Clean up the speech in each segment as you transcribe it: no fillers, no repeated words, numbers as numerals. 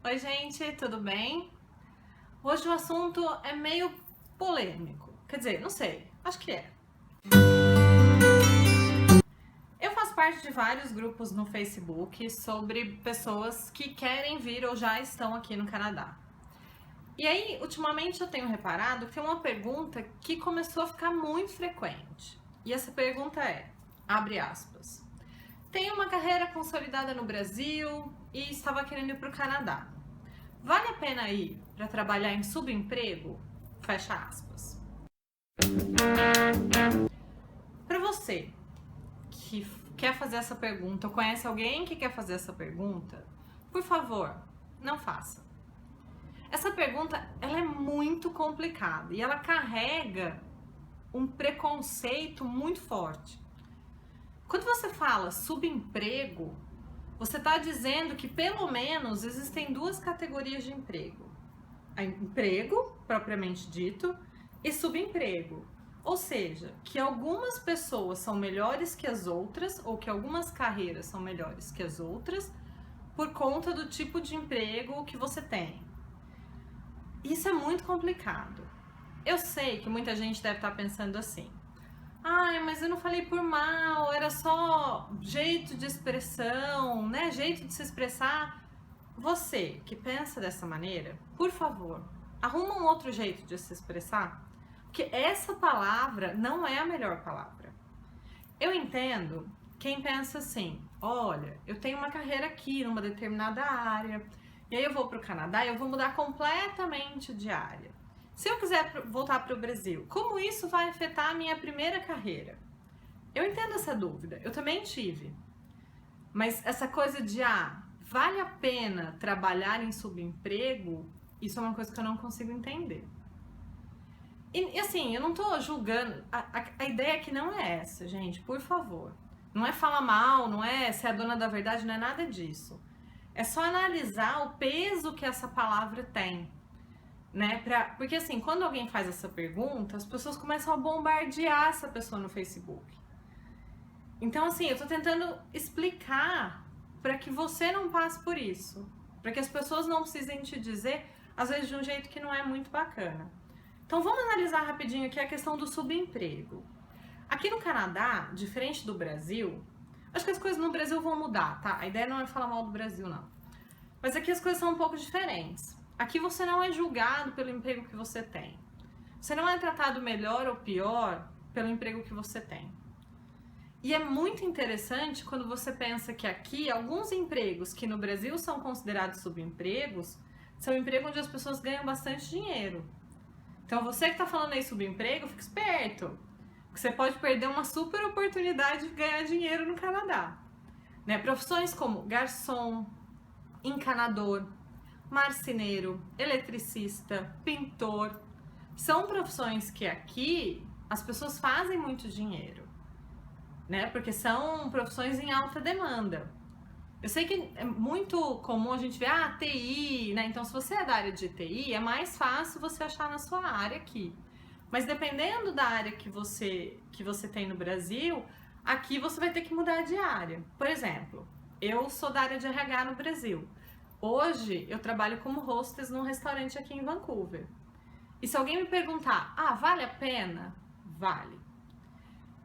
Oi, gente, tudo bem? Hoje o assunto é meio polêmico. Quer dizer, não sei, acho que é. Eu faço parte de vários grupos no Facebook sobre pessoas que querem vir ou já estão aqui no Canadá. E aí, ultimamente eu tenho reparado que tem uma pergunta que começou a ficar muito frequente. E essa pergunta é, abre aspas, tenho uma carreira consolidada no Brasil e estava querendo ir para o Canadá. Vale a pena ir para trabalhar em subemprego? Fecha aspas. Para você que quer fazer essa pergunta, ou conhece alguém que quer fazer essa pergunta, por favor, não faça. Essa pergunta, ela é muito complicada e ela carrega um preconceito muito forte. Quando você fala subemprego, você está dizendo que pelo menos existem duas categorias de emprego. Emprego, propriamente dito, e subemprego. Ou seja, que algumas pessoas são melhores que as outras, ou que algumas carreiras são melhores que as outras, por conta do tipo de emprego que você tem. Isso é muito complicado. Eu sei que muita gente deve estar pensando assim, ai, mas eu não falei por mal, era só jeito de expressão, né? Jeito de se expressar. Você que pensa dessa maneira, por favor, arruma um outro jeito de se expressar, porque essa palavra não é a melhor palavra. Eu entendo quem pensa assim, olha, eu tenho uma carreira aqui numa determinada área, e aí eu vou para o Canadá e eu vou mudar completamente de área. Se eu quiser voltar para o Brasil, como isso vai afetar a minha primeira carreira? Eu entendo essa dúvida, eu também tive. Mas essa coisa de, vale a pena trabalhar em subemprego, isso é uma coisa que eu não consigo entender. E assim, eu não tô julgando, a ideia aqui não é essa, gente, por favor. Não é falar mal, não é ser a dona da verdade, não é nada disso. É só analisar o peso que essa palavra tem. Né? Porque assim, quando alguém faz essa pergunta, as pessoas começam a bombardear essa pessoa no Facebook. Então assim, eu tô tentando explicar para que você não passe por isso, para que as pessoas não precisem te dizer, às vezes de um jeito que não é muito bacana. Então vamos analisar rapidinho aqui a questão do subemprego. Aqui no Canadá, diferente do Brasil, acho que as coisas no Brasil vão mudar, tá? A ideia não é falar mal do Brasil, não. Mas aqui as coisas são um pouco diferentes. Aqui você não é julgado pelo emprego que você tem. Você não é tratado melhor ou pior pelo emprego que você tem. E é muito interessante quando você pensa que aqui, alguns empregos que no Brasil são considerados subempregos, são empregos onde as pessoas ganham bastante dinheiro. Então você que está falando aí subemprego, fica esperto. Porque você pode perder uma super oportunidade de ganhar dinheiro no Canadá. Né? Profissões como garçom, encanador, marceneiro, eletricista, pintor, são profissões que aqui as pessoas fazem muito dinheiro, né? Porque são profissões em alta demanda. Eu sei que é muito comum a gente ver, TI, né? Então, se você é da área de TI, é mais fácil você achar na sua área aqui. Mas dependendo da área que você tem no Brasil, aqui você vai ter que mudar de área. Por exemplo, eu sou da área de RH no Brasil. Hoje eu trabalho como hostess num restaurante aqui em Vancouver. E se alguém me perguntar, vale a pena? Vale.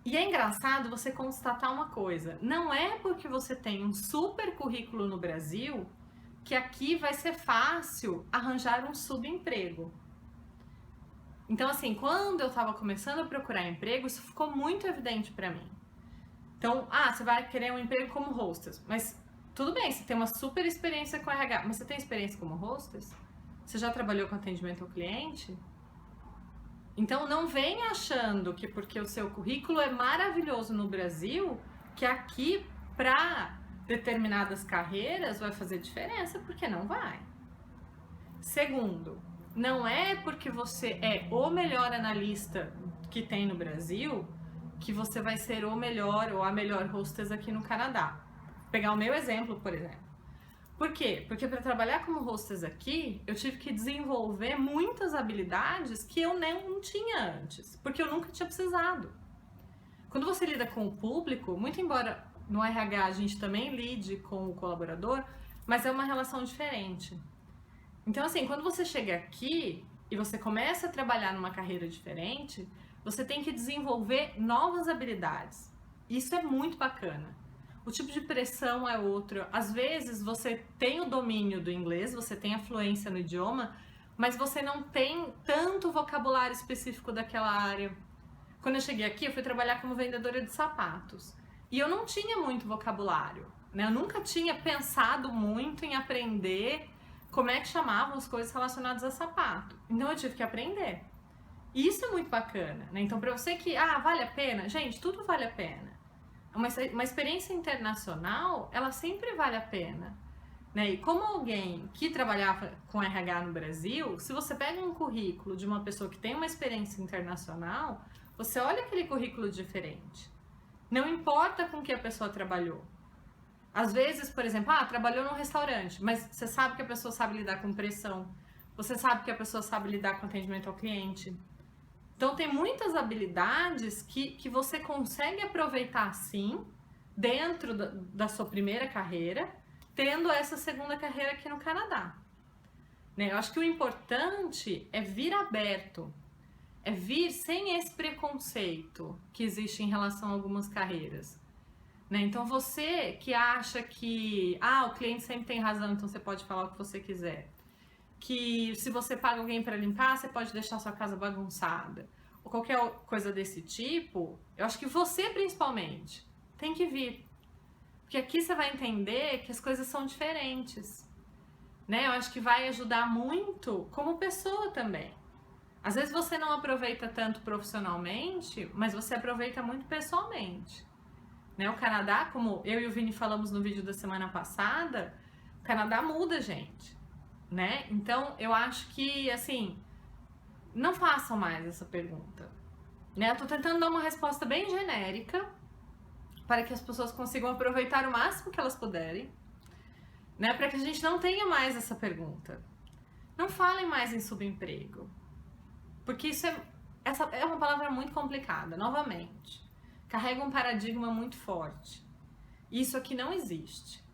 E é engraçado você constatar uma coisa, não é porque você tem um super currículo no Brasil que aqui vai ser fácil arranjar um subemprego. Então assim, quando eu estava começando a procurar emprego, isso ficou muito evidente para mim. Então, você vai querer um emprego como hostess, mas tudo bem, você tem uma super experiência com RH, mas você tem experiência como hostess? Você já trabalhou com atendimento ao cliente? Então não venha achando que porque o seu currículo é maravilhoso no Brasil, que aqui para determinadas carreiras vai fazer diferença, porque não vai. Segundo, não é porque você é o melhor analista que tem no Brasil que você vai ser o melhor ou a melhor hostess aqui no Canadá. Vou pegar o meu exemplo, por exemplo. Por quê? Porque para trabalhar como hostess aqui, eu tive que desenvolver muitas habilidades que eu não tinha antes, porque eu nunca tinha precisado. Quando você lida com o público, muito embora no RH a gente também lide com o colaborador, mas é uma relação diferente. Então, assim, quando você chega aqui e você começa a trabalhar numa carreira diferente, você tem que desenvolver novas habilidades. Isso é muito bacana. O tipo de pressão é outro. Às vezes você tem o domínio do inglês, você tem a fluência no idioma, mas você não tem tanto vocabulário específico daquela área. Quando eu cheguei aqui, eu fui trabalhar como vendedora de sapatos. E eu não tinha muito vocabulário, né? Eu nunca tinha pensado muito em aprender como é que chamavam as coisas relacionadas a sapato. Então eu tive que aprender. E isso é muito bacana, né? Então, para você que, vale a pena? Gente, tudo vale a pena. Uma experiência internacional, ela sempre vale a pena. Né? E como alguém que trabalhava com RH no Brasil, se você pega um currículo de uma pessoa que tem uma experiência internacional, você olha aquele currículo diferente. Não importa com que a pessoa trabalhou. Às vezes, por exemplo, trabalhou num restaurante, mas você sabe que a pessoa sabe lidar com pressão, você sabe que a pessoa sabe lidar com atendimento ao cliente. Então, tem muitas habilidades que você consegue aproveitar, sim, dentro da sua primeira carreira, tendo essa segunda carreira aqui no Canadá. Né? Eu acho que o importante é vir aberto, é vir sem esse preconceito que existe em relação a algumas carreiras. Né? Então, você que acha que o cliente sempre tem razão, então você pode falar o que você quiser. Que se você paga alguém para limpar, você pode deixar sua casa bagunçada. Ou qualquer coisa desse tipo, eu acho que você, principalmente, tem que vir. Porque aqui você vai entender que as coisas são diferentes. Né? Eu acho que vai ajudar muito como pessoa também. Às vezes você não aproveita tanto profissionalmente, mas você aproveita muito pessoalmente. Né? O Canadá, como eu e o Vini falamos no vídeo da semana passada, o Canadá muda, gente. Né? Então, eu acho que, assim, não façam mais essa pergunta. Né? Eu tô tentando dar uma resposta bem genérica para que as pessoas consigam aproveitar o máximo que elas puderem, né? Para que a gente não tenha mais essa pergunta. Não falem mais em subemprego, porque essa é uma palavra muito complicada, novamente. Carrega um paradigma muito forte. Isso aqui não existe.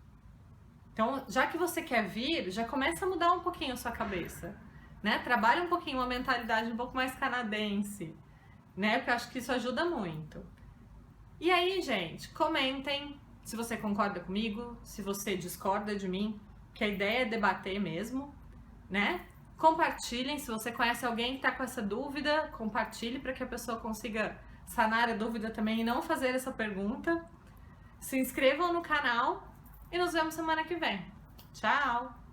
Então, já que você quer vir, já começa a mudar um pouquinho a sua cabeça, né? Trabalha um pouquinho uma mentalidade um pouco mais canadense, né? Porque eu acho que isso ajuda muito. E aí, gente, comentem se você concorda comigo, se você discorda de mim, que a ideia é debater mesmo, né? Compartilhem, se você conhece alguém que tá com essa dúvida, compartilhe para que a pessoa consiga sanar a dúvida também e não fazer essa pergunta. Se inscrevam no canal e nos vemos semana que vem. Tchau!